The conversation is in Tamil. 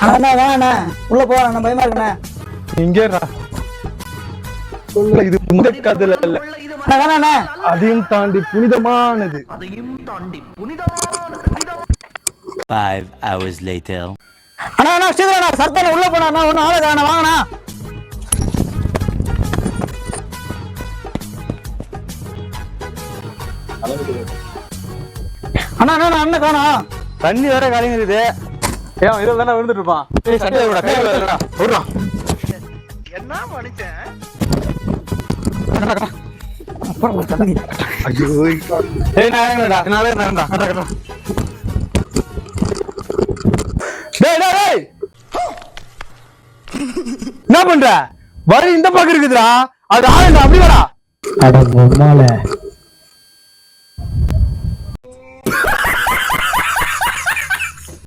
அண்ணா வேணா உள்ள போறேன், பயமா இருக்குண்ணே. இங்கே இது இந்த கதையில இல்ல, வேணாண்ணே. அதையும் தாண்டி புனிதமானது. 5 hours later. அண்ணா அண்ணா சீக்கிரம் சர்ப்பன் உள்ள போனா ஒன்னும் ஆளு காண வாங்கண்ணா. அண்ணா அண்ணா அண்ணன் காணோம். தண்ணி வேற கலங்குது. ஏன் இதுல தானே விழுந்துட்டு இருப்பான். என்ன மனுஷன்? என்ன பண்ற? வரி இந்த பக்கம் இருக்குதுடா, அது ஆளுண்டா, அப்படி வரா. அட பொம்மால